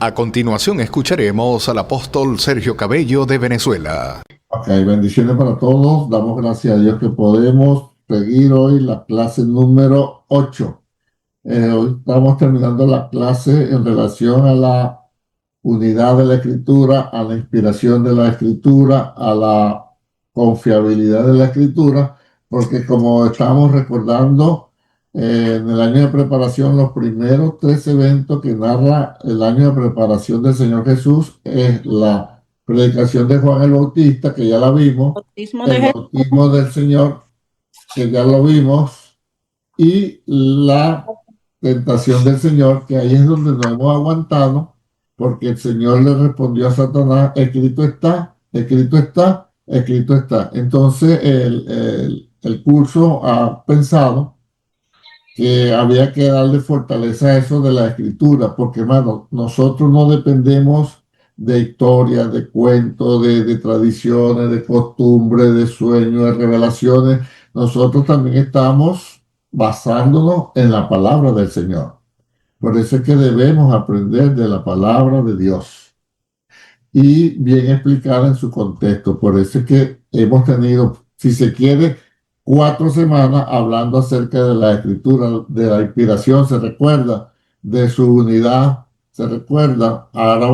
A continuación escucharemos al apóstol Sergio Cabello de Venezuela. Ok, bendiciones para todos. Damos gracias a Dios que podemos seguir hoy la clase número 8. Hoy estamos terminando la clase en relación a la unidad de la escritura, a la inspiración de la escritura, a la confiabilidad de la escritura, porque como estamos recordando, en el año de preparación, los primeros tres eventos que narra el año de preparación del Señor Jesús es la predicación de Juan el Bautista, que ya la vimos, Bautismo de el Jesús. bautismo del Señor, que ya lo vimos, y la tentación del Señor, que ahí es donde nos hemos aguantado, porque el Señor le respondió a Satanás: escrito está, escrito está, escrito está. Entonces el curso ha pensado que había que darle fortaleza a eso de la escritura, porque hermano, nosotros no dependemos de historias, de cuentos, de tradiciones, de costumbres, de sueños, de revelaciones. Nosotros también estamos basándonos en la palabra del Señor. Por eso es que debemos aprender de la palabra de Dios y bien explicada en su contexto. Por eso es que hemos tenido, si se quiere, 4 semanas hablando acerca de la escritura, de la inspiración, se recuerda, de su unidad, se recuerda. Ahora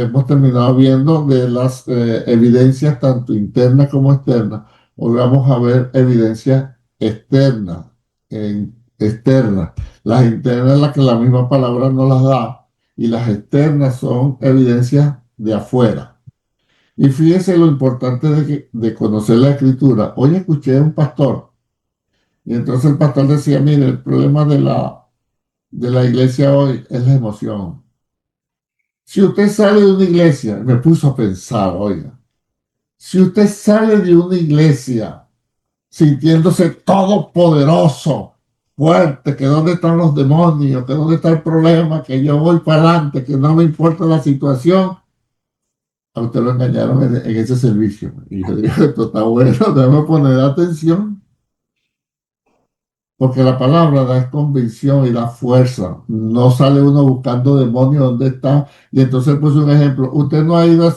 hemos terminado viendo de las evidencias tanto internas como externas. Hoy vamos a ver evidencias externas, externas. Las internas, las que la misma palabra nos las da, y las externas son evidencias de afuera. Y fíjese lo importante de conocer la escritura. Hoy escuché a un pastor, y entonces el pastor decía: mire, el problema de la iglesia hoy es la emoción. Si usted sale de una iglesia, me puso a pensar, oiga, si usted sale de una iglesia sintiéndose todopoderoso, fuerte, que dónde están los demonios, que dónde está el problema, que yo voy para adelante, que no me importa la situación, a usted lo engañaron en ese servicio. Y yo digo: esto está bueno, debemos poner atención, porque la palabra da convicción y da fuerza. No sale uno buscando demonios dónde está. Y entonces puse un ejemplo: usted no ha ido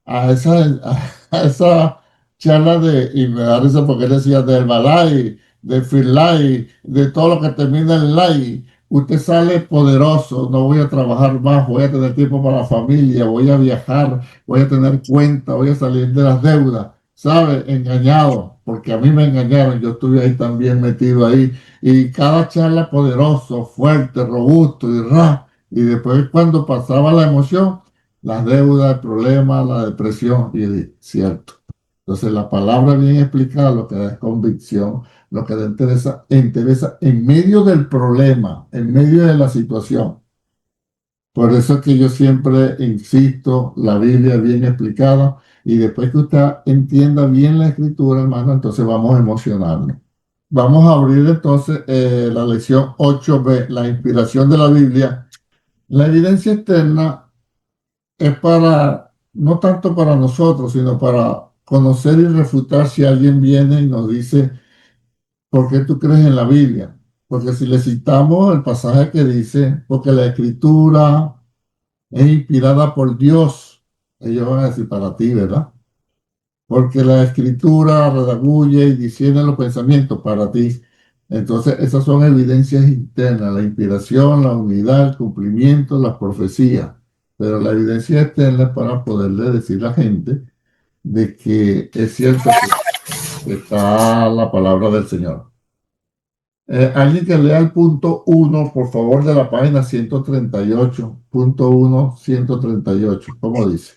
a esa charla y me da risa porque él decía del Balai, del Firlai, de todo lo que termina en Lai. Usted sale poderoso: no voy a trabajar más, voy a tener tiempo para la familia, voy a viajar, voy a tener cuenta, voy a salir de las deudas. ¿Sabe? Engañado, porque a mí me engañaron, yo estuve ahí también metido ahí, y cada charla poderoso, fuerte, robusto y después cuando pasaba la emoción, las deudas, el problema, la depresión, y cierto. Entonces la palabra bien explicada lo que da es convicción, lo que da interesa en medio del problema, en medio de la situación. Por eso es que yo siempre insisto, la Biblia bien explicada, y después que usted entienda bien la escritura, hermano, entonces vamos a emocionarnos. Vamos a abrir entonces la lección 8b, la inspiración de la Biblia. La evidencia externa es no tanto para nosotros, sino para conocer y refutar si alguien viene y nos dice: ¿por qué tú crees en la Biblia? Porque si le citamos el pasaje que dice: porque la escritura es inspirada por Dios, ellos van a decir: para ti, ¿verdad? Porque la escritura redarguye y discierne los pensamientos, para ti. Entonces, esas son evidencias internas: la inspiración, la unidad, el cumplimiento, las profecías. Pero la evidencia externa es para poderle decir a la gente de que es cierto que está la palabra del Señor. Alguien que lea el punto 1, por favor, de la página 138. Punto 1, 138. ¿Cómo dice?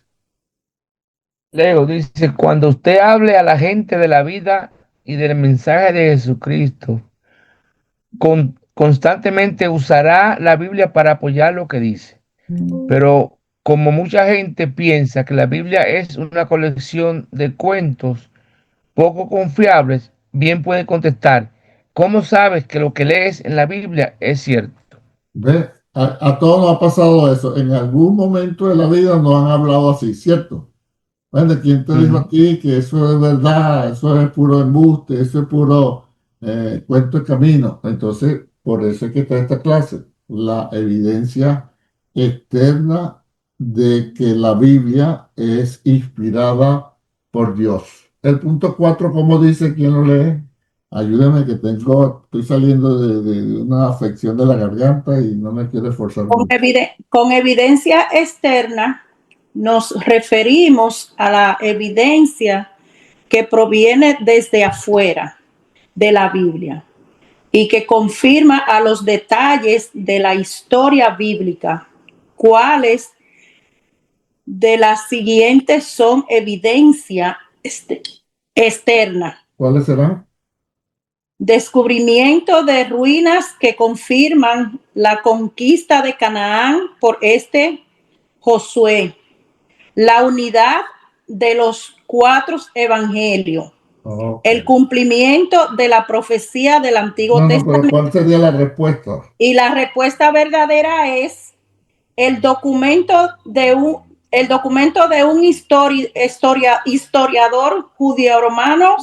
Leo dice: cuando usted hable a la gente de la vida y del mensaje de Jesucristo, constantemente usará la Biblia para apoyar lo que dice. Pero como mucha gente piensa que la Biblia es una colección de cuentos poco confiables, bien puede contestar: ¿cómo sabes que lo que lees en la Biblia es cierto? ¿Ve? A todos nos ha pasado eso. En algún momento de la vida nos han hablado así, ¿cierto? Bueno, ¿quién te dijo a ti que eso es verdad? Eso es puro embuste, eso es puro cuento de camino. Entonces, por eso es que está esta clase, la evidencia externa de que la Biblia es inspirada por Dios. El punto 4, ¿cómo dice? ¿Quién lo lee? Ayúdame que estoy saliendo de una afección de la garganta y no me quiero esforzar mucho. Con evidencia externa nos referimos a la evidencia que proviene desde afuera de la Biblia y que confirma a los detalles de la historia bíblica, cuáles de las siguientes son evidencia externa. ¿Cuáles serán? Descubrimiento de ruinas que confirman la conquista de Canaán por Josué. La unidad de los 4 evangelios. Okay. El cumplimiento de la profecía del Antiguo Testamento. Pero ¿cuál sería la respuesta? Y la respuesta verdadera es el documento de un historiador judío-romano,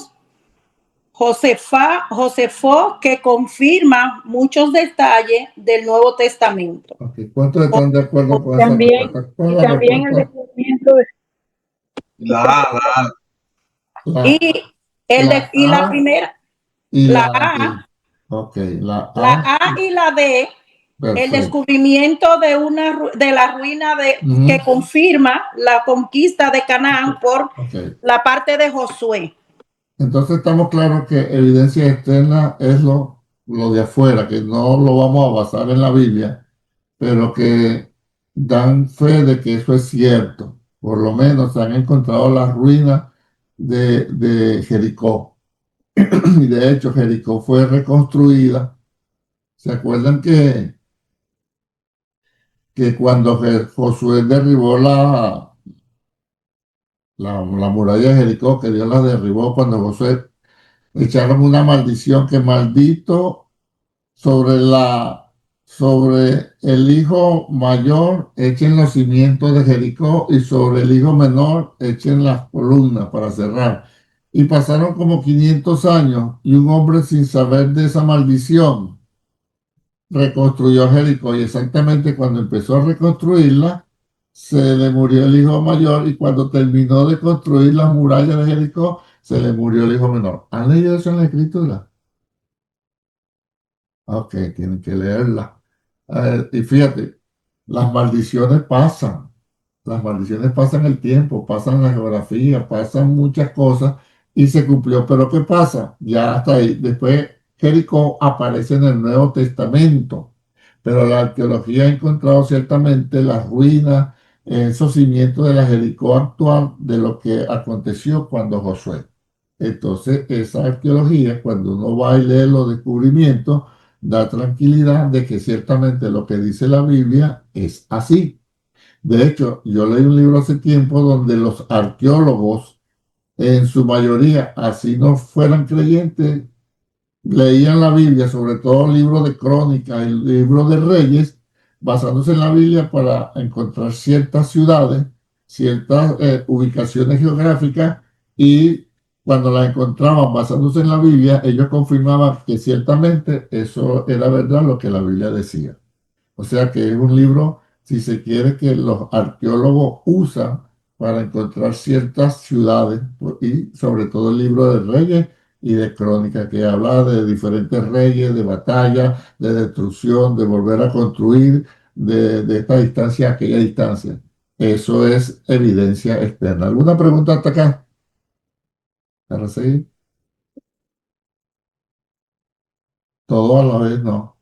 Josefo, que confirma muchos detalles del Nuevo Testamento. Okay. ¿Cuántos están de acuerdo con También, esa respuesta? y también el descubrimiento de... La primera, y la la A, D. Ok, la la A. A y la D, Perfecto. el descubrimiento de la ruina que confirma la conquista de Canaán por la parte de Josué. Entonces estamos claros que evidencia externa es lo de afuera, que no lo vamos a basar en la Biblia, pero que dan fe de que eso es cierto. Por lo menos se han encontrado las ruinas de Jericó. Y de hecho Jericó fue reconstruida. ¿Se acuerdan que cuando Josué derribó la muralla de Jericó, que Dios la derribó, cuando Josué echaron una maldición, que maldito sobre el hijo mayor echen los cimientos de Jericó y sobre el hijo menor echen las columnas para cerrar? Y pasaron como 500 años y un hombre, sin saber de esa maldición, reconstruyó Jericó, y exactamente cuando empezó a reconstruirla, se le murió el hijo mayor, y cuando terminó de construir las murallas de Jericó, se le murió el hijo menor. ¿Han leído eso en la escritura? Ok, tienen que leerla. Y fíjate, las maldiciones pasan. Las maldiciones pasan el tiempo, pasan la geografía, pasan muchas cosas, y se cumplió. Pero ¿qué pasa? Ya hasta ahí. Después Jericó aparece en el Nuevo Testamento, pero la arqueología ha encontrado ciertamente las ruinas, esos cimientos de la Jericó actual, de lo que aconteció cuando Josué. Entonces, esa arqueología, cuando uno va y lee los descubrimientos, da tranquilidad de que ciertamente lo que dice la Biblia es así. De hecho, yo leí un libro hace tiempo donde los arqueólogos, en su mayoría, así no fueran creyentes, leían la Biblia, sobre todo el libro de Crónicas, el libro de Reyes, basándose en la Biblia para encontrar ciertas ciudades, ciertas ubicaciones geográficas, y cuando las encontraban basándose en la Biblia, ellos confirmaban que ciertamente eso era verdad lo que la Biblia decía. O sea que es un libro, si se quiere, que los arqueólogos usan para encontrar ciertas ciudades, y sobre todo el libro de Reyes y de Crónicas, que habla de diferentes reyes, de batalla, de destrucción, de volver a construir, de esta distancia a aquella distancia. Eso es evidencia externa. ¿Alguna pregunta hasta acá? ¿Para seguir? Todo a la vez, no.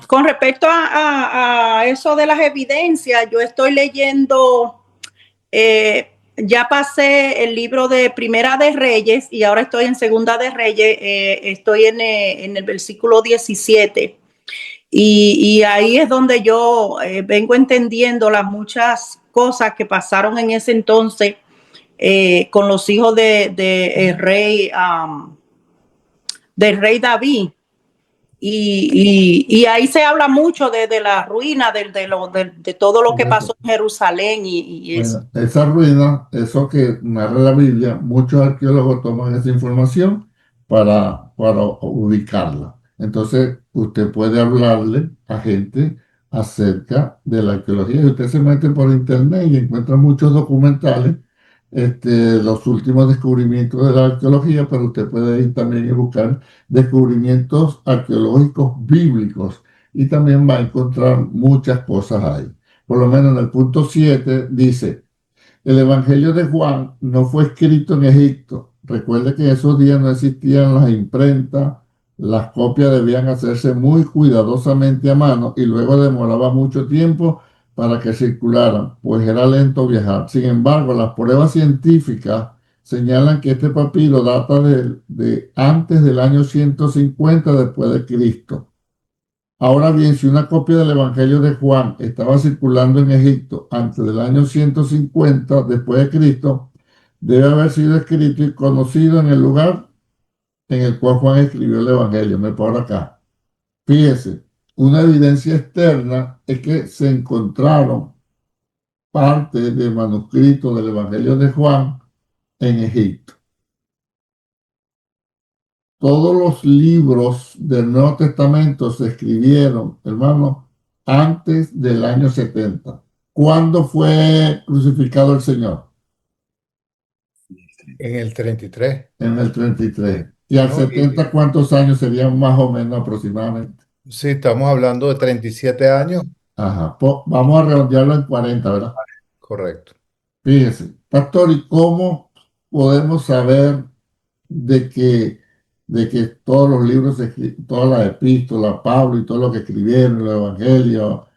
Con respecto a eso de las evidencias, yo estoy leyendo, ya pasé el libro de Primera de Reyes y ahora estoy en Segunda de Reyes, estoy en el versículo 17, y ahí es donde yo vengo entendiendo las muchas cosas que pasaron en ese entonces con los hijos del rey David. Y ahí se habla mucho de la ruina, de todo lo que pasó en Jerusalén y eso. Bueno, esa ruina, eso que narra la Biblia, muchos arqueólogos toman esa información para ubicarla. Entonces, usted puede hablarle a gente, acerca de la arqueología. Y usted se mete por internet y encuentra muchos documentales, los últimos descubrimientos de la arqueología, pero usted puede ir también y buscar descubrimientos arqueológicos bíblicos y también va a encontrar muchas cosas ahí. Por lo menos en el punto 7 dice, el Evangelio de Juan no fue escrito en Egipto. Recuerde que en esos días no existían las imprentas, las copias debían hacerse muy cuidadosamente a mano y luego demoraba mucho tiempo para que circularan, pues era lento viajar. Sin embargo, las pruebas científicas señalan que este papiro data de antes del año 150 después de Cristo. Ahora bien, si una copia del Evangelio de Juan estaba circulando en Egipto antes del año 150 después de Cristo, debe haber sido escrito y conocido en el lugar en el cual Juan escribió el Evangelio. Me por acá. Fíjese, una evidencia externa es que se encontraron parte del manuscrito del Evangelio de Juan en Egipto. Todos los libros del Nuevo Testamento se escribieron, hermano, antes del año 70. ¿Cuándo fue crucificado el Señor? En el 33. En el 33. ¿Y al No, 70 cuántos años serían más o menos aproximadamente? sí, estamos hablando de 37 años. Ajá. Vamos a redondearlo en 40, ¿verdad? Correcto. Fíjese, pastor, ¿y cómo podemos saber de que, de que todos los libros, todas las epístolas, Pablo y todo lo que escribieron, el Evangelio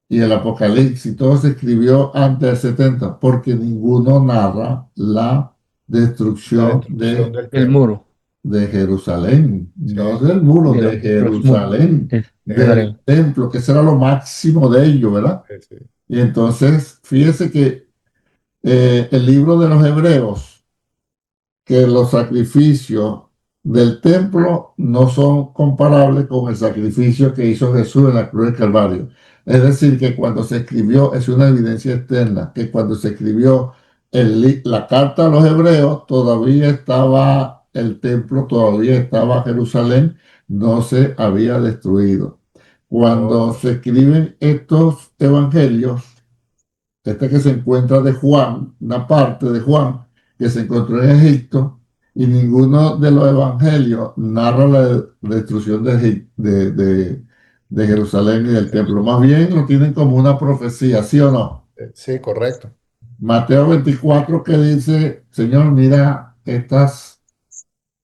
y el Apocalipsis, todo se escribió antes del 70? Porque ninguno narra la La destrucción destrucción del El templo. muro de Jerusalén, Sí. no del muro, de de los muros Jerusalén, de del Jerusalén. templo, que ese era lo máximo de ellos, ¿verdad? Sí, sí. Y entonces, fíjese que el libro de los Hebreos, que los sacrificios del templo no son comparables con el sacrificio que hizo Jesús en la cruz del Calvario. Es decir, que cuando se escribió, es una evidencia externa, que cuando se escribió la carta a los Hebreos, todavía estaba el templo, todavía estaba Jerusalén, no se había destruido. Cuando se escriben estos evangelios, este que se encuentra de Juan, una parte de Juan que se encontró en Egipto, y ninguno de los evangelios narra la destrucción de Jerusalén y del templo. Más bien lo tienen como una profecía, ¿sí o no? Sí, correcto. Mateo 24 que dice, Señor, mira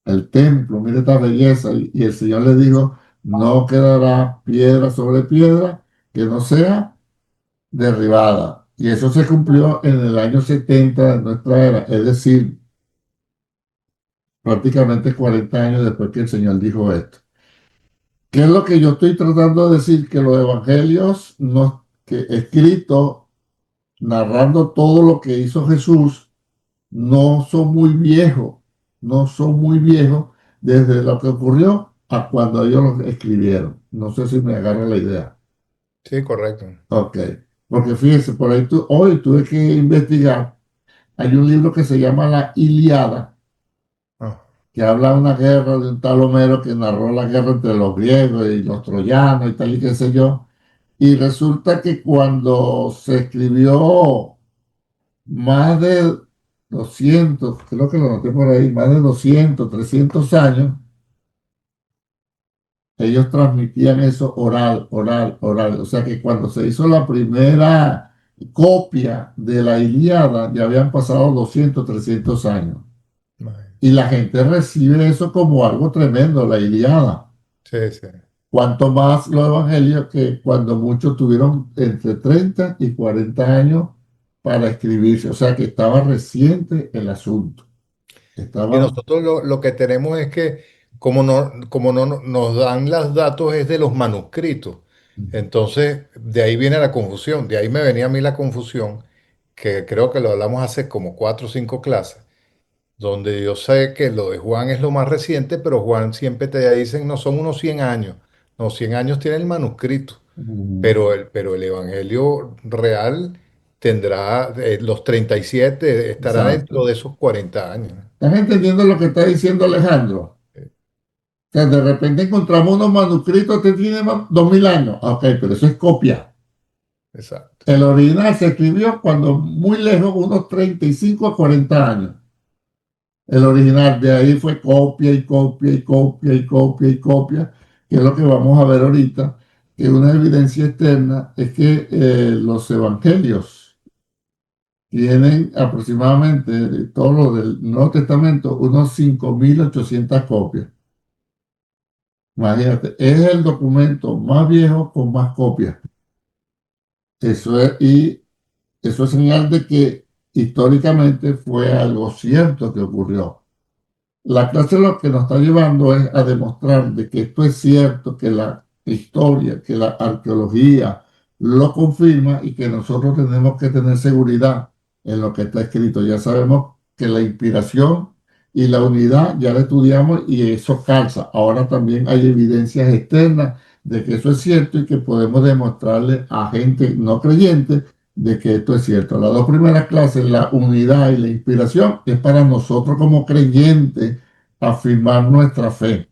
el templo, mira esta belleza. Y el Señor le dijo, no quedará piedra sobre piedra que no sea derribada. Y eso se cumplió en el año 70 de nuestra era, es decir, prácticamente 40 años después que el Señor dijo esto. ¿Qué es lo que yo estoy tratando de decir? Que los evangelios que escritos narrando todo lo que hizo Jesús no son muy viejos, no son muy viejos desde lo que ocurrió a cuando ellos lo escribieron. No sé si me agarra la idea. Sí, correcto. Ok, porque fíjese, por ahí hoy tuve que investigar. Hay un libro que se llama La Ilíada, Ah, que habla de una guerra de un tal Homero que narró la guerra entre los griegos y los troyanos y tal y qué sé yo. Y resulta que cuando se escribió más de 200, creo que lo noté por ahí, más de 200, 300 años, ellos transmitían eso oral, oral, oral. O sea que cuando se hizo la primera copia de la Ilíada, ya habían pasado 200, 300 años. imagínate. Y la gente recibe eso como algo tremendo, la Ilíada. Sí, sí. Cuanto más los evangelios, que cuando muchos tuvieron entre 30 y 40 años para escribirse. O sea que estaba reciente el asunto. Y Estaba. nosotros lo que tenemos es que como no nos dan los datos es de los manuscritos. Entonces, de ahí viene la confusión. De ahí me venía a mí la confusión, que creo que lo hablamos hace como 4 o 5 clases, donde yo sé que lo de Juan es lo más reciente, pero Juan siempre te dicen, no son unos 100 años. No, 100 años tiene el manuscrito, Mm, pero el Evangelio real tendrá los 37, estará dentro exacto. de esos 40 años. ¿Estás entendiendo lo que está diciendo Alejandro? O sea, de repente encontramos unos manuscritos que tienen 2000 años. Ok, pero eso es copia. exacto. El original se escribió cuando muy lejos, unos 35 a 40 años. El original, de ahí fue copia y copia y copia y copia y copia, que es lo que vamos a ver ahorita, que una evidencia externa es que los evangelios tienen aproximadamente, todo lo del Nuevo Testamento, unos 5.800 copias. Imagínate, es el documento más viejo con más copias. Y eso es señal de que históricamente fue algo cierto que ocurrió. La clase lo que nos está llevando es a demostrar de que esto es cierto, que la historia, que la arqueología lo confirma y que nosotros tenemos que tener seguridad en lo que está escrito. Ya sabemos que la inspiración y la unidad ya la estudiamos y eso calza. Ahora también hay evidencias externas de que eso es cierto y que podemos demostrarle a gente no creyente de que esto es cierto. Las dos primeras clases, la unidad y la inspiración, es para nosotros como creyentes afirmar nuestra fe.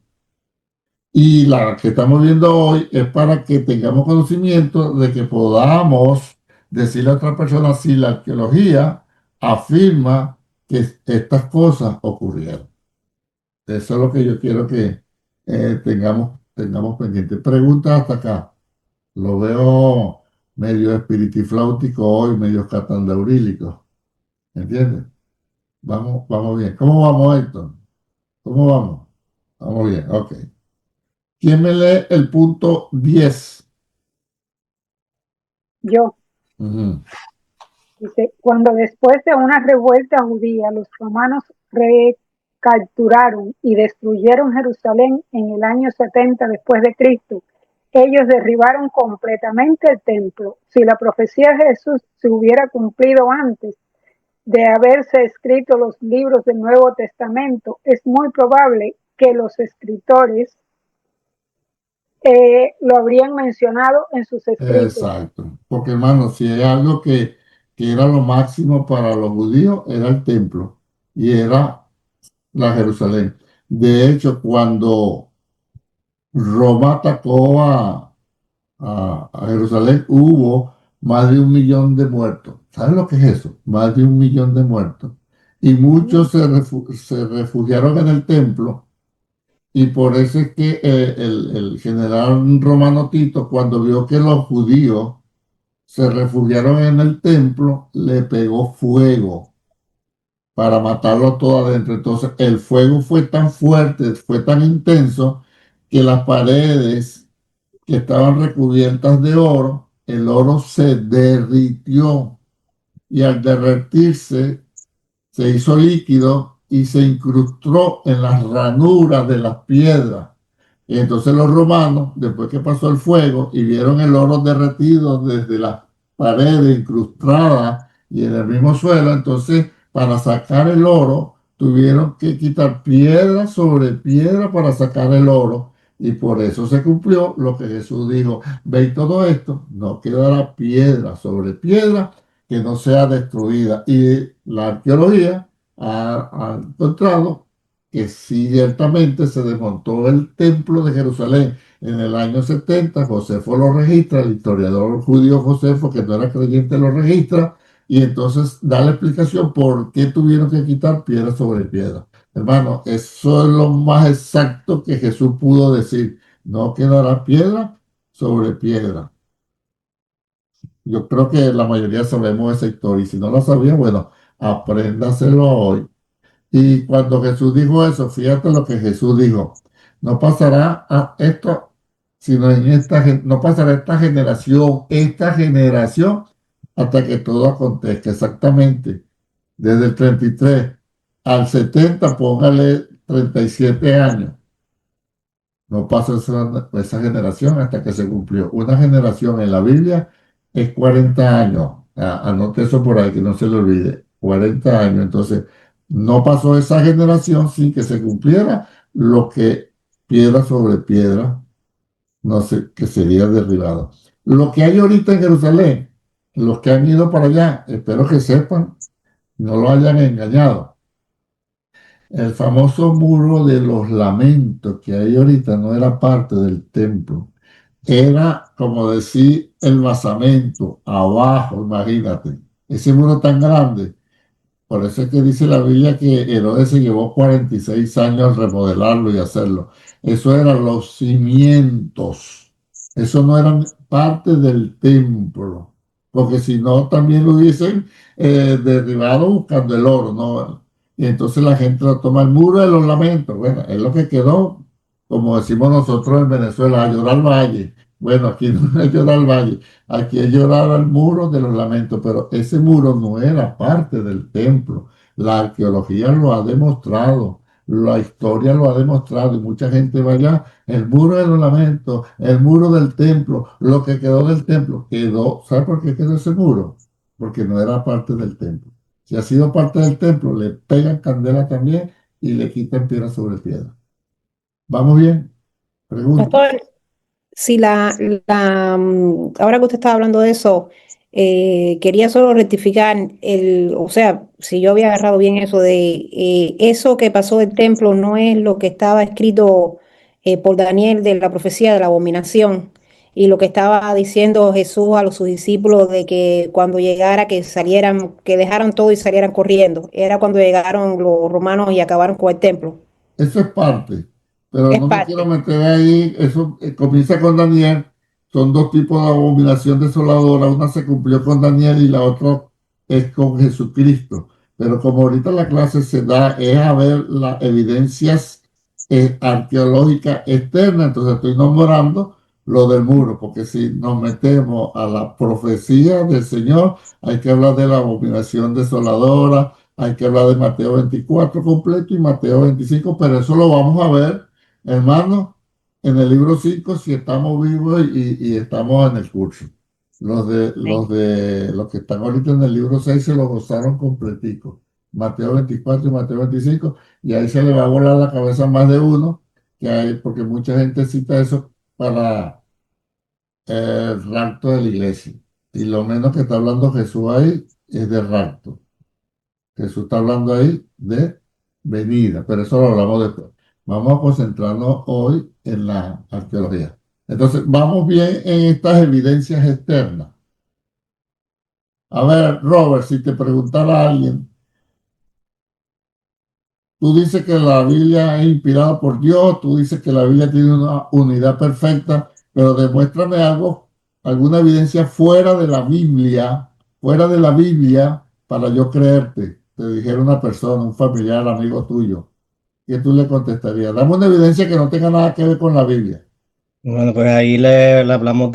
Y la que estamos viendo hoy es para que tengamos conocimiento de que podamos decirle a otra persona si la arqueología afirma que estas cosas ocurrieron. Eso es lo que yo quiero que tengamos pendiente. Preguntas hasta acá. Lo veo medio espiritifláutico hoy, medio catandaurílico. ¿Entiendes? Vamos bien. ¿Cómo vamos, Héctor? ¿Cómo vamos? Vamos bien, ok. ¿Quién me lee el punto 10? Yo. Ujú. Dice, cuando después de una revuelta judía los romanos recapturaron y destruyeron Jerusalén en el año 70 después de Cristo, ellos derribaron completamente el templo. Si la profecía de Jesús se hubiera cumplido antes de haberse escrito los libros del Nuevo Testamento, es muy probable que los escritores lo habrían mencionado en sus escritos. Exacto. Porque, hermano, si hay algo que era lo máximo para los judíos, era el templo y era la Jerusalén. De hecho, cuando Roma atacó a Jerusalén, hubo más de 1 millón de muertos. ¿Sabes lo que es eso? Más de 1 millón de muertos. Y muchos se refugiaron en el templo. Y por eso es que el general romano Tito, cuando vio que los judíos se refugiaron en el templo, le pegó fuego para matarlo todo adentro. Entonces el fuego fue tan fuerte, fue tan intenso, que las paredes que estaban recubiertas de oro, el oro se derritió y al derretirse se hizo líquido y se incrustó en las ranuras de las piedras. Y entonces los romanos, después que pasó el fuego y vieron el oro derretido desde las paredes incrustadas y en el mismo suelo, entonces para sacar el oro tuvieron que quitar piedra sobre piedra para sacar el oro. Y por eso se cumplió lo que Jesús dijo: veis todo esto, no quedará piedra sobre piedra que no sea destruida. Y la arqueología ha encontrado que ciertamente se desmontó el templo de Jerusalén en el año 70. Josefo lo registra, el historiador judío Josefo, que no era creyente, lo registra, y entonces da la explicación por qué tuvieron que quitar piedra sobre piedra. Hermano, eso es lo más exacto que Jesús pudo decir: no quedará piedra sobre piedra. Yo creo que la mayoría sabemos esa historia, y si no la sabía, bueno, apréndaselo hoy. Y cuando Jesús dijo eso, fíjate lo que Jesús dijo: no pasará a esto, sino no pasará esta generación, hasta que todo acontezca. Exactamente, desde el 33 al 70, póngale 37 años. No pasó esa generación hasta que se cumplió. Una generación en la Biblia es 40 años. Anote eso por ahí, que no se le olvide. 40 años. Entonces, no pasó esa generación sin que se cumpliera lo que piedra sobre piedra, no sé, que sería derribado. Lo que hay ahorita en Jerusalén, los que han ido para allá, espero que sepan, no lo hayan engañado. El famoso muro de los lamentos que hay ahorita no era parte del templo, era como decir el basamento, abajo, imagínate, ese muro tan grande. Por eso es que dice la Biblia que Herodes se llevó 46 años remodelarlo y hacerlo. Eso eran los cimientos. Eso no eran parte del templo. Porque si no, también lo hubiesen derribado buscando el oro, ¿no? Y entonces la gente lo toma el muro de los lamentos. Bueno, es lo que quedó, como decimos nosotros en Venezuela, a llorar al valle. Bueno, aquí no es llorar al valle. Aquí es llorar al muro de los lamentos, pero ese muro no era parte del templo. La arqueología lo ha demostrado, la historia lo ha demostrado y mucha gente va allá. El muro de los lamentos, el muro del templo, lo que quedó del templo, quedó. ¿Sabe por qué quedó ese muro? Porque no era parte del templo. Si ha sido parte del templo, le pegan candela también y le quitan piedra sobre piedra. ¿Vamos bien? Pregunta. Pastor, si ahora que usted estaba hablando de eso, quería solo rectificar o sea, si yo había agarrado bien eso de eso que pasó del templo no es lo que estaba escrito por Daniel de la profecía de la abominación y lo que estaba diciendo Jesús a sus discípulos de que cuando llegara que salieran, que dejaran todo y salieran corriendo. Era cuando llegaron los romanos y acabaron con el templo. Eso es parte, pero Es no me quiero parte. meter ahí. Eso comienza con Daniel. Son dos tipos de abominación desoladora. Una se cumplió con Daniel y la otra es con Jesucristo. Pero como ahorita la clase se da es a ver las evidencias arqueológicas externas, entonces estoy nombrando lo del muro, porque si nos metemos a la profecía del Señor, hay que hablar de la abominación desoladora, hay que hablar de Mateo 24 completo y Mateo 25, pero eso lo vamos a ver, hermano, en el libro 5 si estamos vivos y estamos en el curso. Los que están ahorita en el libro 6 se lo gozaron completico. Mateo 24 y Mateo 25, y ahí se le va a volar la cabeza a más de uno, porque mucha gente cita eso para el rapto de la iglesia. Y lo menos que está hablando Jesús ahí es de rapto. Jesús está hablando ahí de venida, pero eso lo hablamos después. Vamos a concentrarnos hoy en la arqueología. Entonces, vamos bien en estas evidencias externas. A ver, Robert, si te preguntara a alguien, tú dices que la Biblia es inspirada por Dios, tú dices que la Biblia tiene una unidad perfecta, pero demuéstrame algo, alguna evidencia fuera de la Biblia, para yo creerte. Te dijera una persona, un familiar, amigo tuyo. ¿Qué tú le contestarías? Dame una evidencia que no tenga nada que ver con la Biblia. Bueno, pues ahí le hablamos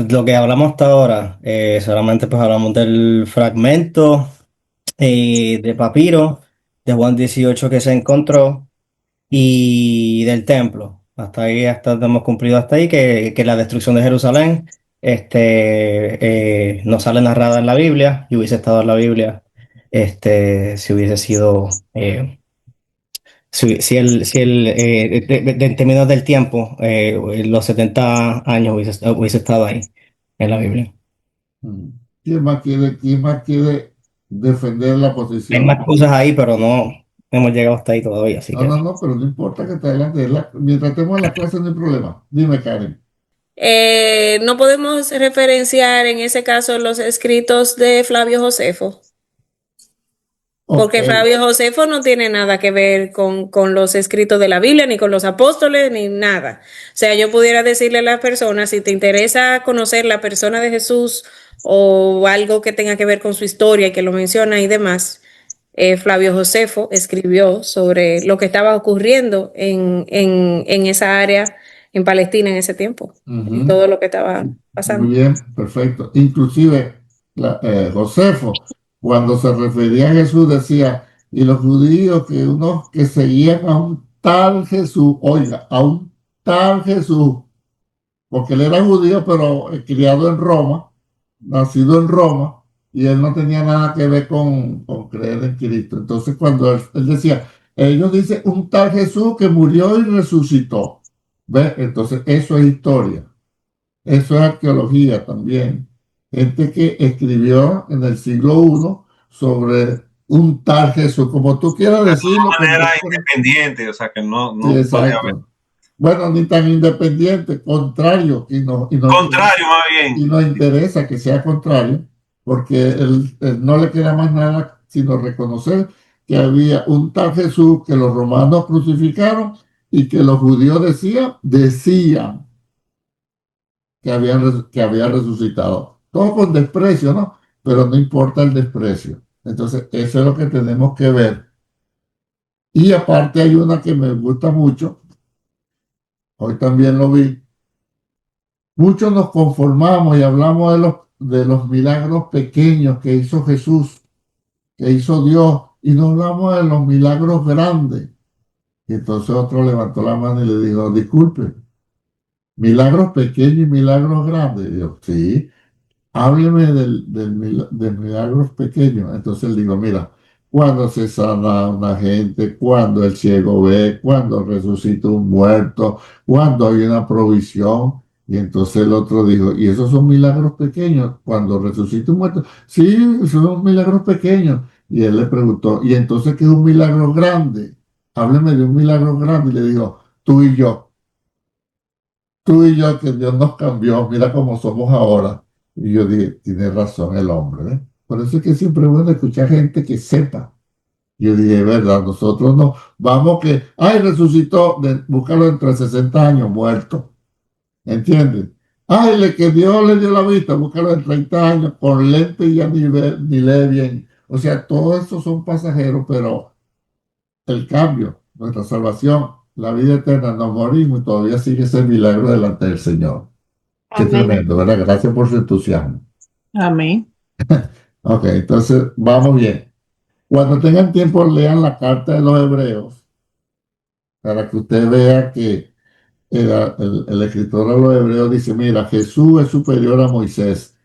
lo que hablamos hasta ahora, solamente pues hablamos del fragmento de papiro de Juan 18 que se encontró y del templo. Hasta ahí, hasta hemos cumplido hasta ahí, que la destrucción de Jerusalén no sale narrada en la Biblia y hubiese estado en la Biblia si hubiese sido... en términos del tiempo, los 70 años hubiese estado ahí en la Biblia. Mm. Quién más quiere defender la Hay posición? más cosas ahí, pero no hemos llegado hasta ahí todavía, así que... No, pero no importa que te adelante. Mientras estemos en la clase no hay problema. Dime, Karen. No podemos referenciar en ese caso los escritos de Flavio Josefo, porque Ok. Flavio Josefo no tiene nada que ver con los escritos de la Biblia, ni con los apóstoles, ni nada. O sea, yo pudiera decirle a las personas, si te interesa conocer la persona de Jesús o algo que tenga que ver con su historia y que lo menciona y demás, Flavio Josefo escribió sobre lo que estaba ocurriendo en esa área, en Palestina en ese tiempo, y Ujú. todo lo que estaba Muy pasando. bien, perfecto. Inclusive, Josefo, cuando se refería a Jesús, decía, y los judíos unos que seguían a un tal Jesús, oiga, a un tal Jesús, porque él era judío, pero criado en Roma, nacido en Roma, y él no tenía nada que ver con creer en Cristo. Entonces, cuando él decía, ellos dicen un tal Jesús que murió y resucitó. ¿Ves? Entonces, eso es historia. Eso es arqueología también. Gente que escribió en el siglo I sobre un tal Jesús, como tú quieras De decirlo. una manera independiente, o sea que no Sí, podía haber. exacto. Bueno, ni tan independiente, contrario, Contrario, más y bien. nos interesa que sea contrario, porque él no le queda más nada sino reconocer que había un tal Jesús que los romanos crucificaron y que los judíos decían que había resucitado. Todo con desprecio, ¿no? Pero no importa el desprecio. Entonces, eso es lo que tenemos que ver. Y aparte hay una que me gusta mucho, hoy también lo vi. Muchos nos conformamos y hablamos de los milagros pequeños que hizo Jesús, que hizo Dios, y no hablamos de los milagros grandes. Y entonces otro levantó la mano y le dijo, disculpe, milagros pequeños y milagros grandes. Y yo, sí, hábleme de milagros pequeños. Entonces él dijo, mira, cuando se sana a una gente, cuando el ciego ve, cuando resucita un muerto, cuando hay una provisión. Y entonces el otro dijo, ¿y esos son milagros pequeños? Cuando resucita un muerto. Sí, esos son milagros pequeños. Y él le preguntó, ¿y entonces qué es un milagro grande? Hábleme de un milagro grande. Y le dijo, tú y yo. Tú y yo, que Dios nos cambió, mira cómo somos ahora. Y yo dije, tiene razón el hombre, ¿eh? Por eso es que siempre es bueno escuchar gente que sepa. Yo dije, verdad, nosotros no, vamos que, ay, resucitó, búscalo entre 60 años, muerto. ¿Entiendes? Ay, que Dios le dio la vista, búscalo en 30 años, con lente y ya ni lee bien. O sea, todo eso son pasajeros, pero el cambio, nuestra salvación, la vida eterna, nos morimos y todavía sigue ese milagro delante del Señor. Qué Amén. tremendo, ¿verdad? Gracias por su entusiasmo. Amén. Ok, entonces vamos bien. Cuando tengan tiempo, lean la carta de los Hebreos para que usted vea que el escritor de los Hebreos dice, mira, Jesús es superior a Moisés,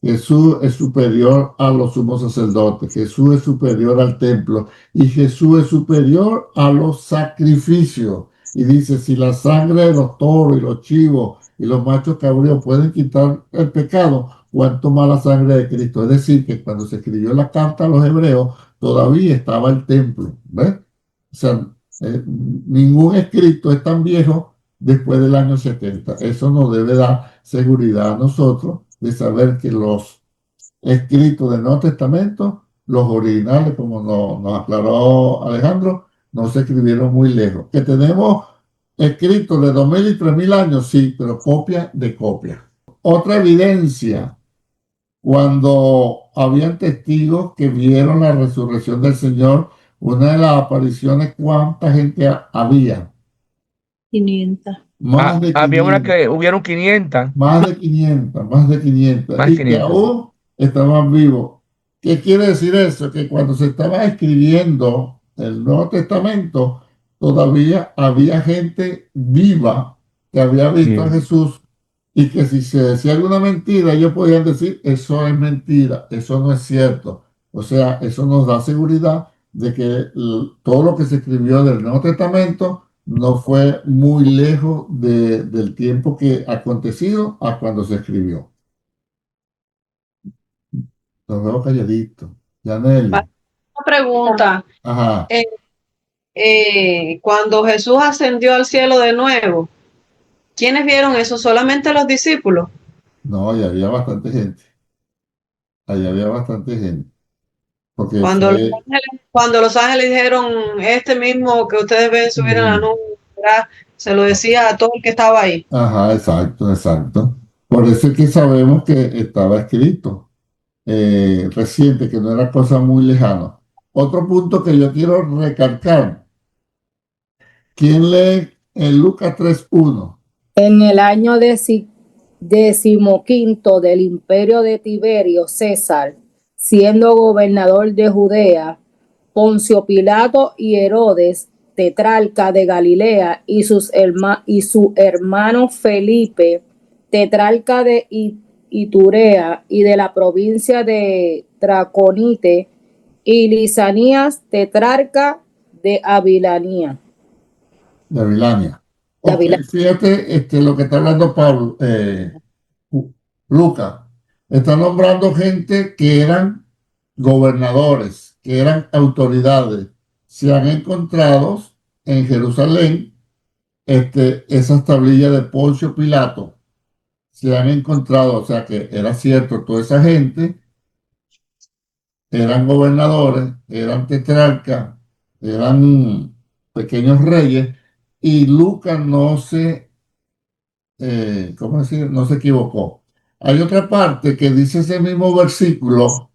Jesús es superior a los sumos sacerdotes, Jesús es superior al templo y Jesús es superior a los sacrificios. Y dice, si la sangre de los toros y los chivos y los machos cabríos pueden quitar el pecado, cuánto más la sangre de Cristo. Es decir, que cuando se escribió la carta a los Hebreos, todavía estaba el templo. ¿Ves? O sea, ningún escrito es tan viejo después del año 70. Eso nos debe dar seguridad a nosotros de saber que los escritos del Nuevo Testamento, los originales, como nos aclaró Alejandro, no se escribieron muy lejos. Que tenemos escritos de 2000 y 3000 años, sí, pero copia de copia. Otra evidencia, cuando habían testigos que vieron la resurrección del Señor, una de las apariciones, ¿cuánta gente había? 500. Más de Había una 500. que hubieron 500, Más de 500, más de 500, más de y que 500. aún estaban vivos. ¿Qué quiere decir eso? Que cuando se estaba escribiendo el Nuevo Testamento, todavía había gente viva que había visto a Sí. Jesús y que si se decía alguna mentira, ellos podían decir, eso es mentira, eso no es cierto. O sea, eso nos da seguridad de que todo lo que se escribió del Nuevo Testamento no fue muy lejos del tiempo que ha acontecido a cuando se escribió. Los veo calladitos. Yaneli. Una pregunta. Ajá. Cuando Jesús ascendió al cielo de nuevo, ¿quiénes vieron eso? ¿Solamente los discípulos? No, ahí había bastante gente. Ahí había bastante gente. Porque Cuando los fue... cuando los ángeles dijeron, este mismo que ustedes ven subir en la nube, ¿verdad? Se lo decía a todo el que estaba ahí. Ajá, exacto, exacto. Por eso es que sabemos que estaba escrito reciente, que no era cosa muy lejana. Otro punto que yo quiero recalcar. ¿Quién lee en Lucas 3:1? En el año 15 del imperio de Tiberio César, siendo gobernador de Judea, Poncio Pilato y Herodes, tetrarca de Galilea, y su hermano Felipe, tetrarca de Iturea y de la provincia de Traconite, y Lisanías, tetrarca de Abilania. De Abilania. De Ok, Abilania. fíjate lo que está hablando Pablo, Lucas. Está nombrando gente que eran gobernadores, que eran autoridades. Se han encontrado en Jerusalén esas tablillas de Poncio Pilato se han encontrado, o sea que era cierto, toda esa gente eran gobernadores, eran tetrarcas, eran pequeños reyes, y Lucas ¿cómo decir? No se equivocó. Hay otra parte que dice ese mismo versículo,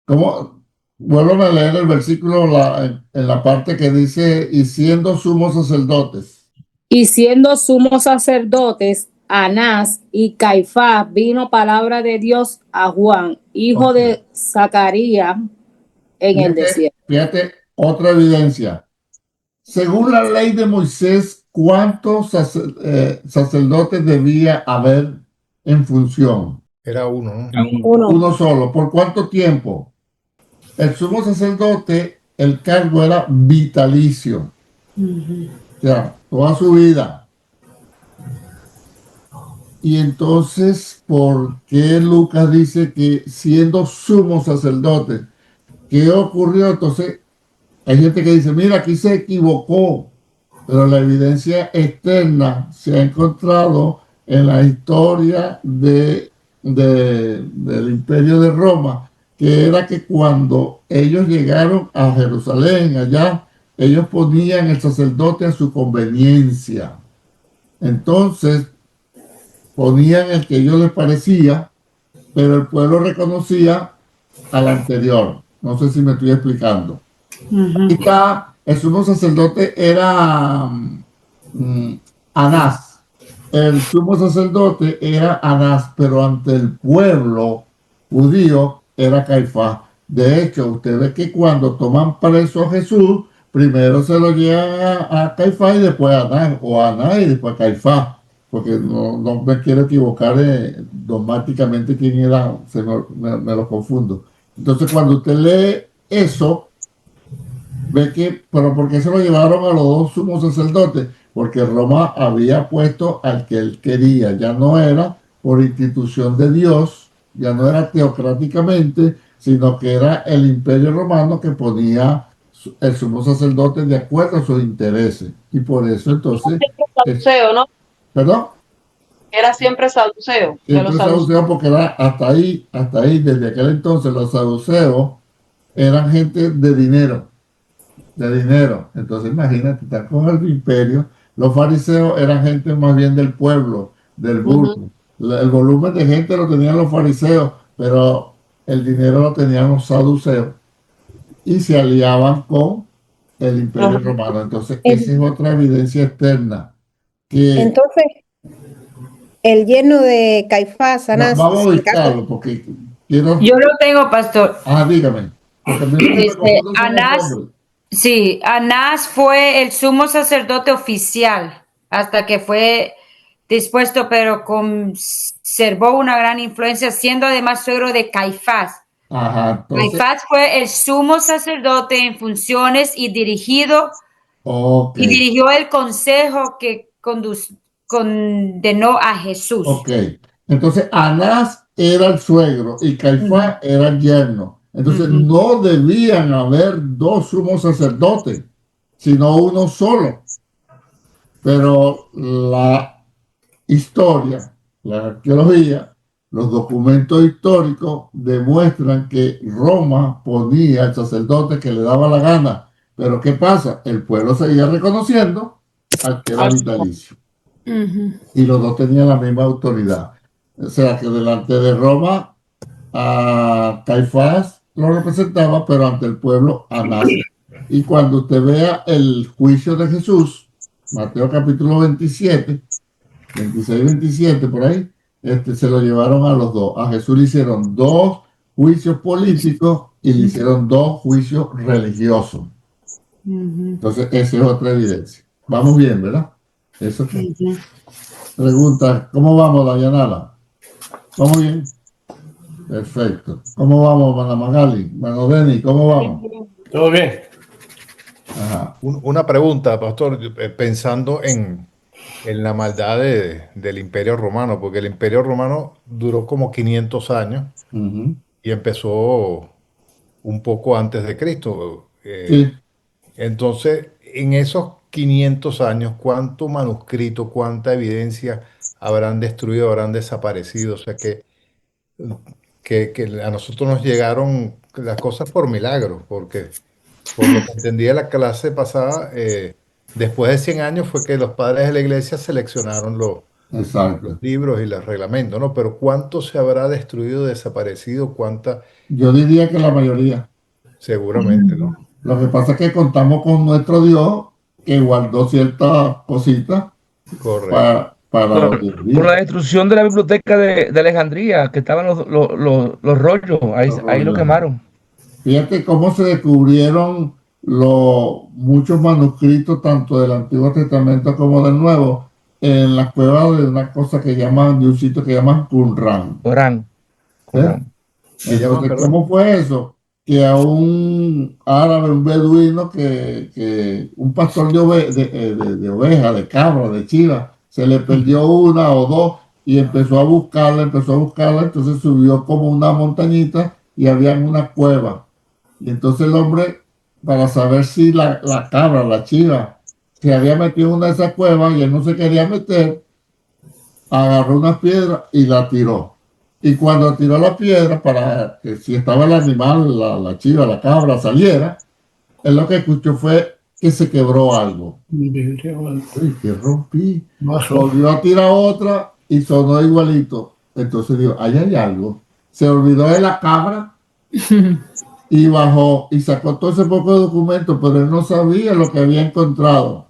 ¿cómo? Vuelvo a leer el versículo en la parte que dice, y siendo sumos sacerdotes. Y siendo sumos sacerdotes, Anás y Caifás, vino palabra de Dios a Juan, hijo de Zacarías, en el desierto. Fíjate, otra evidencia. Según la ley de Moisés, ¿cuántos sacerdotes debía haber en función? Era uno, ¿no? Uno solo. ¿Por cuánto tiempo? El sumo sacerdote, el cargo era vitalicio. O sea, toda su vida. Y entonces, ¿por qué Lucas dice que siendo sumo sacerdote? ¿Qué ocurrió? Entonces, hay gente que dice, mira, aquí se equivocó, pero la evidencia externa se ha encontrado en la historia del Imperio de Roma, que era que cuando ellos llegaron a Jerusalén, allá, ellos ponían el sacerdote a su conveniencia. Entonces, ponían el que a ellos les parecía, pero el pueblo reconocía al anterior. No sé si me estoy explicando. El sumo sacerdote era Anás. El sumo sacerdote era Anás, pero ante el pueblo judío era Caifás. De hecho, usted ve que cuando toman preso a Jesús, primero se lo llevan a Caifás y después a Anás, o a Anás y después a Caifás, porque no me quiero equivocar dogmáticamente quién era, me lo confundo. Entonces, cuando usted lee eso, ve que, pero ¿por qué se lo llevaron a los dos sumos sacerdotes? Porque Roma había puesto al que él quería, ya no era por institución de Dios, ya no era teocráticamente, sino que era el imperio romano que ponía el sumo sacerdote de acuerdo a sus intereses. Y por eso entonces... Saduceo, ¿no? ¿Perdón? Era siempre saduceo. Siempre saduceo porque era hasta ahí, desde aquel entonces los saduceos eran gente de dinero. Entonces imagínate, estar con el imperio. Los fariseos eran gente más bien del pueblo, del burgo. El volumen de gente lo tenían los fariseos, pero el dinero lo tenían los saduceos y se aliaban con el imperio romano. Entonces esa es otra evidencia externa. Entonces, el yerno de Caifás, Anás, Vamos a ubicarlo porque quiero... Yo lo tengo, pastor. Dígame. Anás, sí, Anás fue el sumo sacerdote oficial hasta que fue dispuesto, pero conservó una gran influencia, siendo además suegro de Caifás. Caifás fue el sumo sacerdote en funciones y dirigió el consejo que condenó a Jesús. Entonces Anás era el suegro y Caifás era el yerno. Entonces no debían haber dos sumos sacerdotes, sino uno solo. Pero la historia, la arqueología, los documentos históricos demuestran que Roma ponía al sacerdote que le daba la gana. Pero ¿qué pasa? El pueblo seguía reconociendo al que era vitalicio. Y los dos tenían la misma autoridad. O sea que delante de Roma a Caifás lo representaba, pero ante el pueblo Anás. Y cuando usted vea el juicio de Jesús, Mateo capítulo 27, 26, 27, por ahí, se lo llevaron a los dos. A Jesús le hicieron dos juicios políticos y le hicieron dos juicios religiosos. Entonces, esa es otra evidencia. Vamos bien, ¿verdad? Eso que... Pregunta, ¿cómo vamos, Dayanala? ¿Vamos bien? Perfecto. ¿Cómo vamos, Mana Magali? Mano Deni, ¿cómo vamos? Todo bien. Ajá. Una pregunta, pastor, pensando en la maldad del Imperio Romano, porque el Imperio Romano duró como 500 años y empezó un poco antes de Cristo. Sí. Entonces, en esos 500 años, cuánto manuscrito, cuánta evidencia habrán destruido, habrán desaparecido. O sea que a nosotros nos llegaron las cosas por milagro, porque por lo que entendí de la clase pasada, después de 100 años fue que los padres de la iglesia seleccionaron los Exacto. libros y los reglamentos, ¿no? Pero ¿cuánto se habrá destruido, desaparecido? ¿Cuánta? Yo diría que la mayoría. Seguramente, ¿no? Lo que pasa es que contamos con nuestro Dios que guardó ciertas cositas Correcto. para Por, hoy en por día. la destrucción de la biblioteca de Alejandría, que estaban los rollos, ahí lo quemaron. Fíjate cómo se descubrieron muchos manuscritos, tanto del Antiguo Testamento como del Nuevo, en las cuevas de una cosa que llaman, de un sitio que llaman Qumran. Corán. Entonces, ¿cómo fue eso? Que a un árabe, un beduino, que un pastor de oveja, de cabra, de chiva, se le perdió una o dos y empezó a buscarla, entonces subió como una montañita y había una cueva. Y entonces el hombre, para saber si la cabra, la chiva, se había metido en una de esas cuevas y él no se quería meter, agarró una piedra y la tiró. Y cuando tiró la piedra para que si estaba el animal, la chiva, la cabra saliera, él lo que escuchó fue que se quebró algo. Uy, que rompí. Volvió a tirar otra y sonó igualito. Entonces dijo, ahí hay algo. Se olvidó de la cabra y bajó y sacó todo ese poco de documentos, pero él no sabía lo que había encontrado.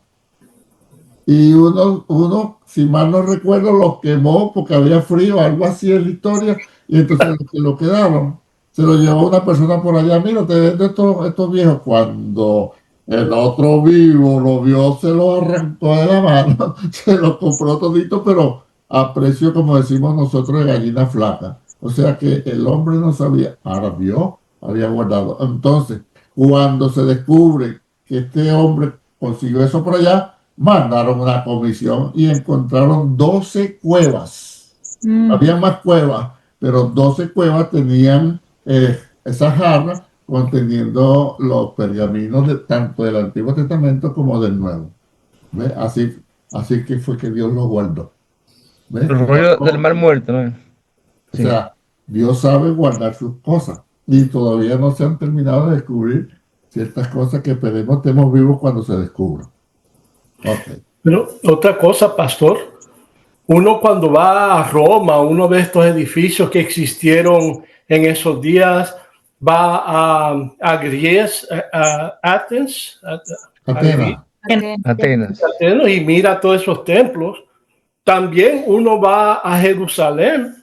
Y uno, si mal no recuerdo, lo quemó porque había frío, algo así en la historia, y entonces los que lo quedaron, se lo llevó una persona por allá, mira, te vendo estos viejos. Cuando el otro vivo lo vio, se lo arrancó de la mano, se lo compró todito, pero a precio, como decimos nosotros, de gallina flaca. O sea que el hombre no sabía, ahora vio, había guardado. Entonces, cuando se descubre que este hombre consiguió eso por allá, mandaron una comisión y encontraron 12 cuevas. Había más cuevas, pero 12 cuevas tenían esas jarras conteniendo los pergaminos tanto del Antiguo Testamento como del Nuevo. ¿Ve? Así que fue que Dios los guardó. ¿Ve? El rollo del Mar Muerto, ¿no? O sea, Dios sabe guardar sus cosas y todavía no se han terminado de descubrir ciertas cosas que esperemos estemos vivos cuando se descubran. Okay. Pero otra cosa, pastor, uno cuando va a Roma, uno ve estos edificios que existieron en esos días, va a Grecia, a Atenas y mira todos esos templos. También uno va a Jerusalén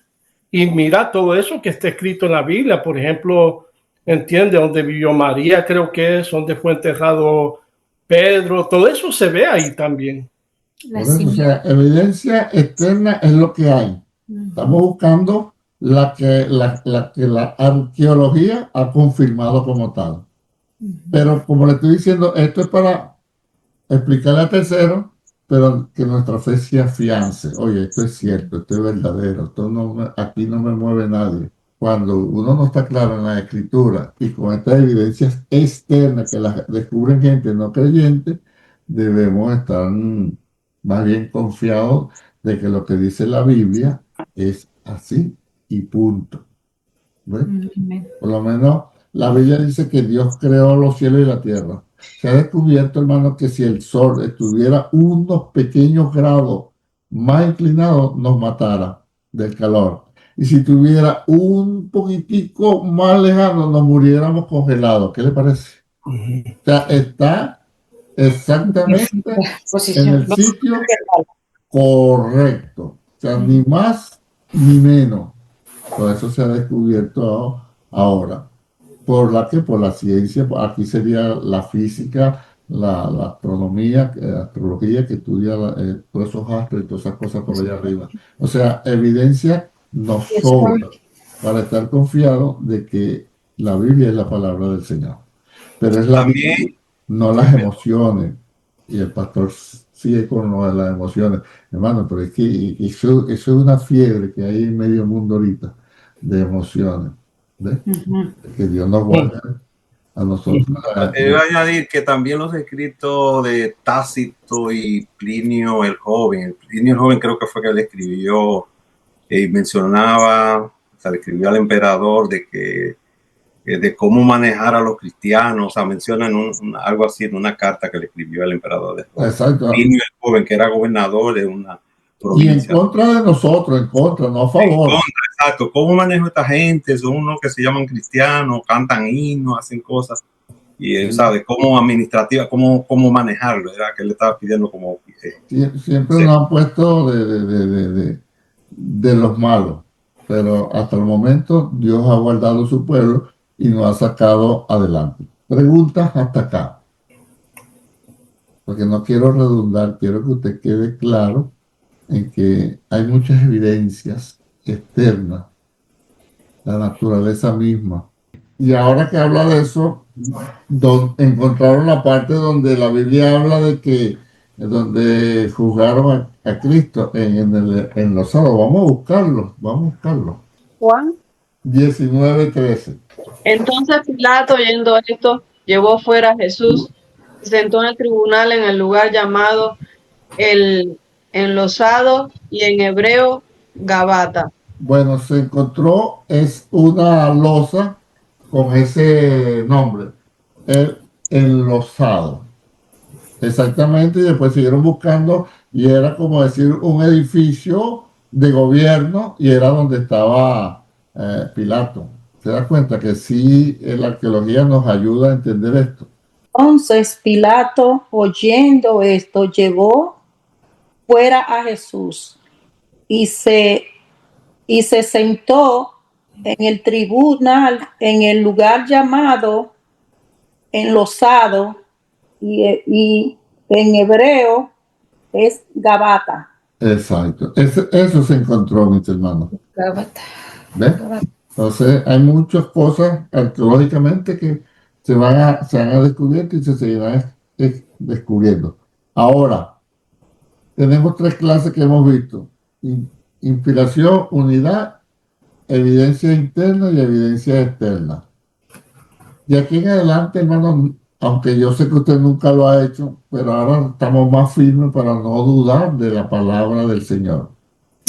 y mira todo eso que está escrito en la Biblia. Por ejemplo, entiende donde vivió María, creo que es donde fue enterrado Pedro, todo eso se ve ahí también. Por eso, o sea, evidencia externa es lo que hay. Estamos buscando la que la arqueología ha confirmado como tal. Pero como le estoy diciendo, esto es para explicarle a terceros, pero que nuestra fe se afiance. Oye, esto es cierto, esto es verdadero, aquí no me mueve nadie. Cuando uno no está claro en la escritura y con estas evidencias externas que las descubren gente no creyente, debemos estar más bien confiados de que lo que dice la Biblia es así y punto. ¿Ves? Por lo menos la Biblia dice que Dios creó los cielos y la tierra. Se ha descubierto, hermano, que si el sol estuviera unos pequeños grados más inclinado, nos matara del calor. Y si tuviera un poquitico más lejano, nos muriéramos congelados. ¿Qué le parece? O sea, está exactamente en el sitio correcto. O sea, ni más ni menos. Todo eso se ha descubierto ahora. ¿Por la ciencia? Aquí sería la física, la astronomía, la astrología que estudia todos esos astros y todas esas cosas por allá arriba. O sea, evidencia nos sobra para estar confiados de que la Biblia es la palabra del Señor. Pero es la Biblia, no las emociones. Y el pastor sigue con lo de las emociones. Hermano, pero es que eso es una fiebre que hay en medio mundo ahorita de emociones. ¿Ves? Que Dios nos guarde a nosotros. Iba a añadir que también los escritos de Tácito y Plinio el Joven creo que fue que le escribió y mencionaba, o sea, le escribió al emperador de cómo manejar a los cristianos, o sea, mencionan algo así en una carta que le escribió al emperador. Exacto. Plinio el Joven, que era gobernador de una provincia. Y en contra de nosotros, en contra, no a favor. En contra, exacto. ¿Cómo manejo a esta gente? Son unos que se llaman cristianos, cantan himnos, hacen cosas. Y él sabe cómo administrativa, cómo manejarlo, era que él le estaba pidiendo como... Siempre nos han puesto de los malos, pero hasta el momento Dios ha guardado su pueblo y nos ha sacado adelante. Preguntas hasta acá. Porque no quiero redundar, quiero que usted quede claro en que hay muchas evidencias externas, la naturaleza misma. Y ahora que habla de eso, encontraron la parte donde la Biblia habla de que donde juzgaron a Cristo en los sábados. Vamos a buscarlo. Juan 19:13. Entonces Pilato, oyendo esto, llevó fuera a Jesús, se sentó en el tribunal en el lugar llamado el Enlosado y en hebreo Gabata. Bueno, se encontró, es una losa con ese nombre, el Enlosado. Exactamente, y después siguieron buscando y era como decir un edificio de gobierno y era donde estaba Pilato. ¿Se da cuenta que sí, la arqueología nos ayuda a entender esto? Entonces Pilato, oyendo esto, llevó fuera a Jesús y se sentó en el tribunal, en el lugar llamado Enlosado, y en hebreo es Gabata. Exacto, eso se encontró, mis hermanos. Gabata. ¿Ves? Entonces hay muchas cosas arqueológicamente que se van a descubrir y se seguirán descubriendo. Ahora, tenemos 3 clases que hemos visto: inspiración, unidad, evidencia interna y evidencia externa. Y aquí en adelante, hermano, aunque yo sé que usted nunca lo ha hecho, pero ahora estamos más firmes para no dudar de la palabra del Señor.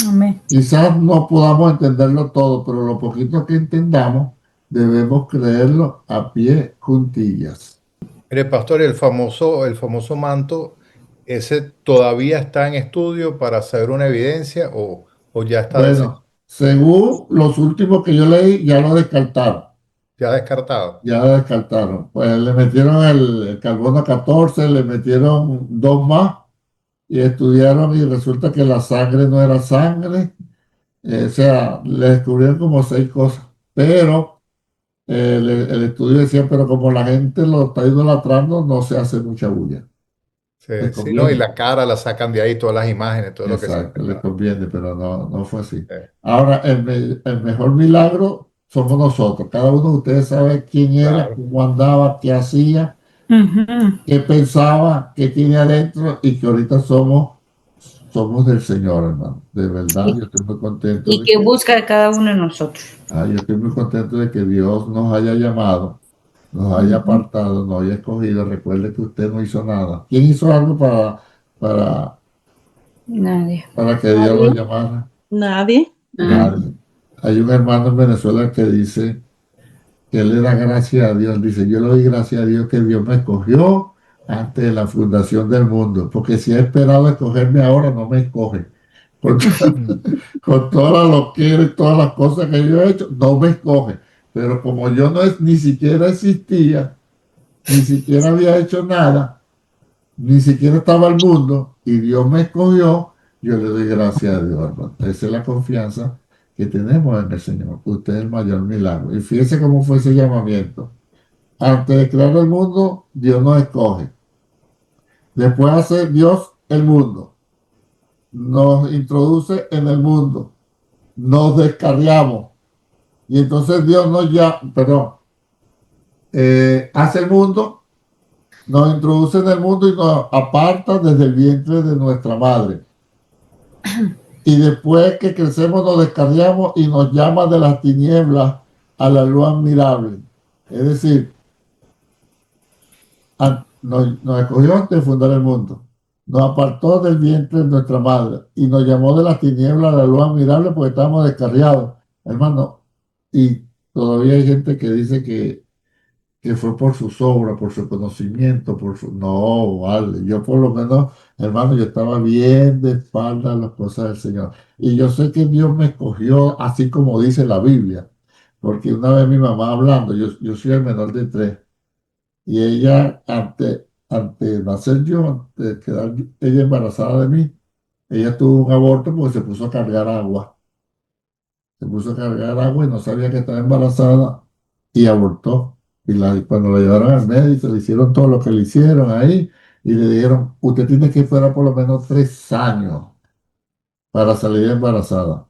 Amén. Quizás no podamos entenderlo todo, pero lo poquito que entendamos, debemos creerlo a pie juntillas. Mire, pastor, el famoso manto, ¿ese todavía está en estudio para saber una evidencia o ya está? Bueno, según los últimos que yo leí, ya lo descartaron. Ya descartado. Ya descartaron. Pues le metieron el carbono 14, le metieron 2 más y estudiaron y resulta que la sangre no era sangre. O sea, le descubrieron como 6 cosas. Pero el estudio decía, pero como la gente lo está idolatrando, no se hace mucha bulla. Sí, no, y la cara la sacan de ahí, todas las imágenes, todo Exacto, lo que le conviene, pero no fue así. Ahora, el mejor milagro somos nosotros. Cada uno de ustedes sabe quién era, cómo andaba, qué hacía, qué pensaba, qué tiene adentro y que ahorita somos del Señor, hermano. De verdad, yo estoy muy contento. Y que busca de cada uno de nosotros. Yo estoy muy contento de que Dios nos haya llamado, nos haya apartado, nos haya escogido. Recuerde que usted no hizo nada. ¿Quién hizo algo Nadie. para que Dios lo llamara? Nadie. Nadie. Hay un hermano en Venezuela que dice que él le da gracias a Dios. Dice, yo le doy gracias a Dios que Dios me escogió antes de la fundación del mundo, porque si ha esperado escogerme ahora, no me escoge. Con toda la loquera y todas las cosas que yo he hecho, no me escoge. Pero como yo ni siquiera existía, ni siquiera había hecho nada, ni siquiera estaba el mundo, y Dios me escogió, yo le doy gracias a Dios, hermano. Esa es la confianza que tenemos en el Señor. Usted es el mayor milagro. Y fíjese cómo fue ese llamamiento. Antes de crear el mundo, Dios nos escoge. Después hace Dios el mundo. Nos introduce en el mundo. Nos descarriamos. Y entonces Dios hace el mundo, nos introduce en el mundo y nos aparta desde el vientre de nuestra madre. Y después que crecemos nos descarriamos y nos llama de las tinieblas a la luz admirable. Es decir, nos escogió antes de fundar el mundo, nos apartó del vientre de nuestra madre y nos llamó de las tinieblas a la luz admirable porque estábamos descarriados, hermano. Y todavía hay gente que dice que fue por sus obras, por su conocimiento, por su... No, vale, yo por lo menos, hermano, yo estaba bien de espalda a las cosas del Señor. Y yo sé que Dios me escogió así como dice la Biblia, porque una vez mi mamá hablando, yo soy el menor de tres, y ella, ante de nacer yo, antes de quedar ella embarazada de mí, ella tuvo un aborto porque se puso a cargar agua. Se puso a cargar agua y no sabía que estaba embarazada y abortó. Cuando la llevaron al médico, le hicieron todo lo que le hicieron ahí y le dijeron, usted tiene que esperar por lo menos 3 años para salir embarazada.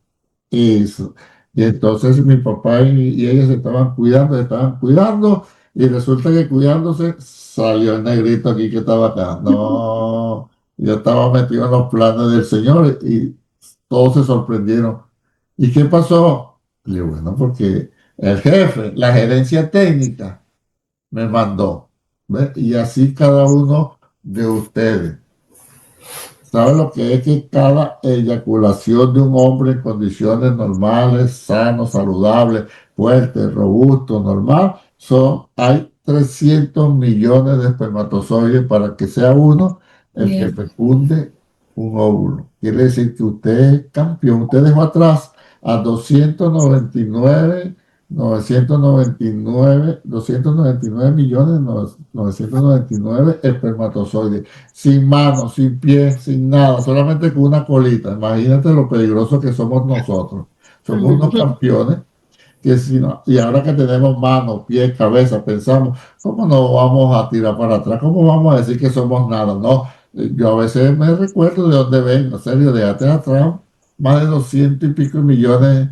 Y entonces mi papá y ella se estaban cuidando y resulta que cuidándose salió el negrito aquí que estaba acá. No, yo estaba metido en los planes del Señor y todos se sorprendieron. ¿Y qué pasó? Le digo, bueno, porque el jefe, la gerencia técnica, me mandó. ¿Ve? Y así cada uno de ustedes. ¿Sabe lo que es que cada eyaculación de un hombre en condiciones normales, sano, saludable, fuerte, robusto, normal, hay 300 millones de espermatozoides para que sea uno el que Bien. fecunde un óvulo? Quiere decir que usted es campeón, usted dejó atrás a 299 millones, 999 espermatozoides, sin manos, sin pies, sin nada, solamente con una colita. Imagínate lo peligroso que somos nosotros. Somos unos campeones que si no, y ahora que tenemos manos, pies, cabeza, pensamos, ¿cómo nos vamos a tirar para atrás? ¿Cómo vamos a decir que somos nada? No, yo a veces me recuerdo de dónde vengo, en serio, de atrás, más de 200 y pico millones,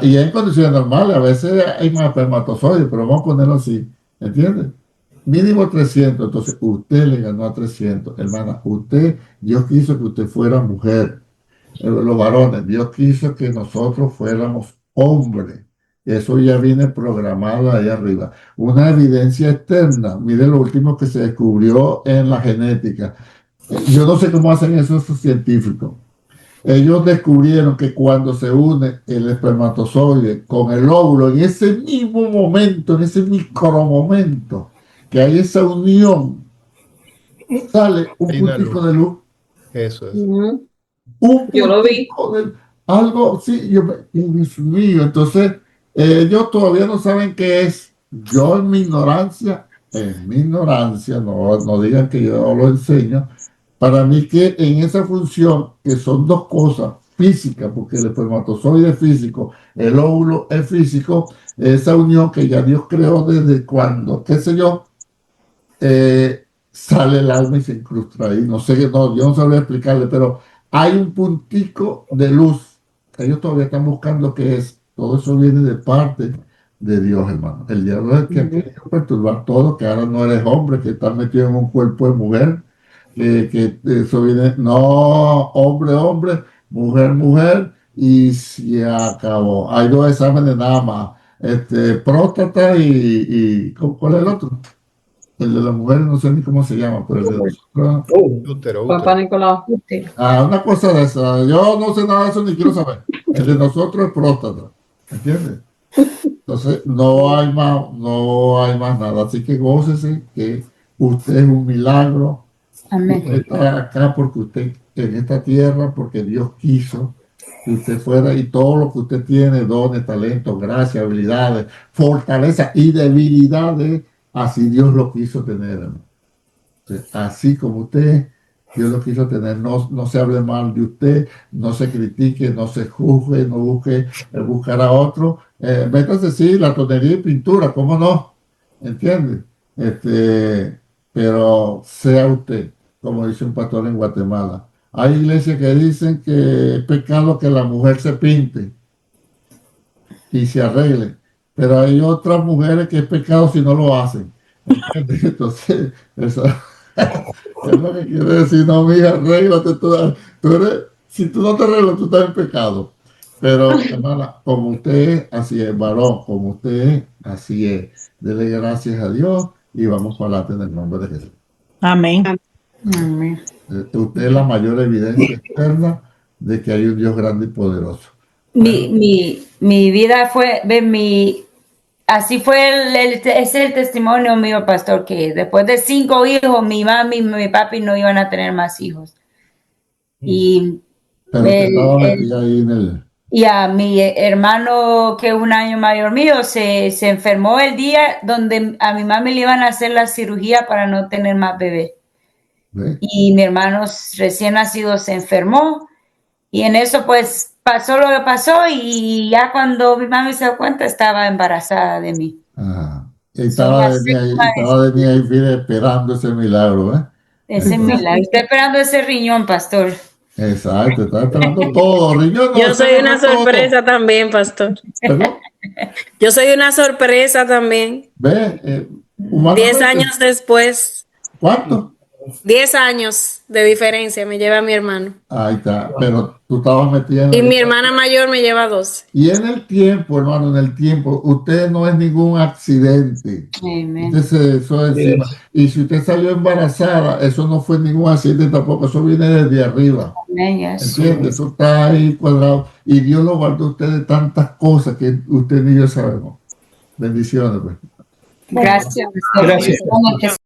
y en condiciones normales, a veces hay más espermatozoides, pero vamos a ponerlo así, ¿entiendes? Mínimo 300, entonces usted le ganó a 300, hermana, Dios quiso que usted fuera mujer. Los varones, Dios quiso que nosotros fuéramos hombres. Eso ya viene programado ahí arriba. Una evidencia externa. Mire lo último que se descubrió en la genética. Yo no sé cómo hacen eso esos científicos. Ellos descubrieron que cuando se une el espermatozoide con el óvulo, en ese mismo momento, en ese micromomento, que hay esa unión, sale un puntico de luz. Eso es. Yo lo vi. Algo, sí, Dios mío, entonces ellos todavía no saben qué es. Yo en mi ignorancia, no digan que yo lo enseño, para mí que en esa función, que son dos cosas físicas, porque el espermatozoide es físico, el óvulo es físico, esa unión que ya Dios creó desde cuando, qué sé yo, sale el alma y se incrusta ahí. No sé, yo no sabría explicarle, pero hay un puntico de luz. Ellos todavía están buscando qué es. Todo eso viene de parte de Dios, hermano. El diablo es el que ha querido perturbar todo, que ahora no eres hombre, que estás metido en un cuerpo de mujer, que eso viene, no, hombre, mujer, y se acabó. Hay 2 exámenes nada más, próstata ¿cuál es el otro? El de las mujeres no sé ni cómo se llama, pero el de nosotros. Útero. Papá Nicolau. Una cosa de esa. Yo no sé nada de eso ni quiero saber. El de nosotros es próstata. ¿Entiendes? Entonces no hay más nada. Así que gócese que usted es un milagro. Amén. Usted está acá porque usted en esta tierra, porque Dios quiso que usted fuera, y todo lo que usted tiene, dones, talentos, gracias, habilidades, fortaleza y debilidades, así Dios lo quiso tener, hermano. Así como usted, Dios lo quiso tener. No se hable mal de usted, no se critique, no se juzgue, no busque buscar a otro. Métase, sí, la tonería y pintura, ¿cómo no? ¿Entiende? Pero sea usted, como dice un pastor en Guatemala. Hay iglesias que dicen que es pecado que la mujer se pinte y se arregle, pero hay otras mujeres que es pecado si no lo hacen. ¿Entiendes? Entonces, eso es lo que quiere decir. No, mija, arréglate. Si tú no te arreglas, tú estás en pecado. Pero, hermana, como usted es, así es, varón, como usted es, así es. Dele gracias a Dios y vamos para adelante en el nombre de Jesús. Amén. Amén. Usted es la mayor evidencia externa de que hay un Dios grande y poderoso. Mi vida fue, así fue ese es el testimonio mío, pastor, que después de 5 hijos, mi mami y mi papi no iban a tener más hijos. Y Pero usted estaba metida ahí en el... Y a mi hermano, que es 1 año mayor mío, se enfermó el día donde a mi mami le iban a hacer la cirugía para no tener más bebé. ¿Ve? Y mi hermano recién nacido se enfermó. Y en eso pues pasó lo que pasó y ya cuando mi mami se dio cuenta estaba embarazada de mí. Ajá. Y estaba de mí ahí mire, esperando ese milagro, ¿eh? Ese milagro. Estoy esperando ese riñón, pastor. Exacto, está esperando todo. Riñón, no, Yo soy una todo. sorpresa también, pastor. ¿Perdón? Yo soy una sorpresa también. Ve, 10 años después. ¿Cuánto? 10 años de diferencia me lleva mi hermano. Ahí está, pero tú estabas metida en Y mi hermana mayor me lleva 12. Y en el tiempo, hermano, en el tiempo, usted no es ningún accidente. Entonces, eso es encima. Y si usted salió embarazada, eso no fue ningún accidente tampoco, eso viene desde arriba. ¿Entiende? Eso está ahí cuadrado. Y Dios lo guardó a usted de tantas cosas que usted ni yo sabemos. Bendiciones, pues. Gracias. Gracias.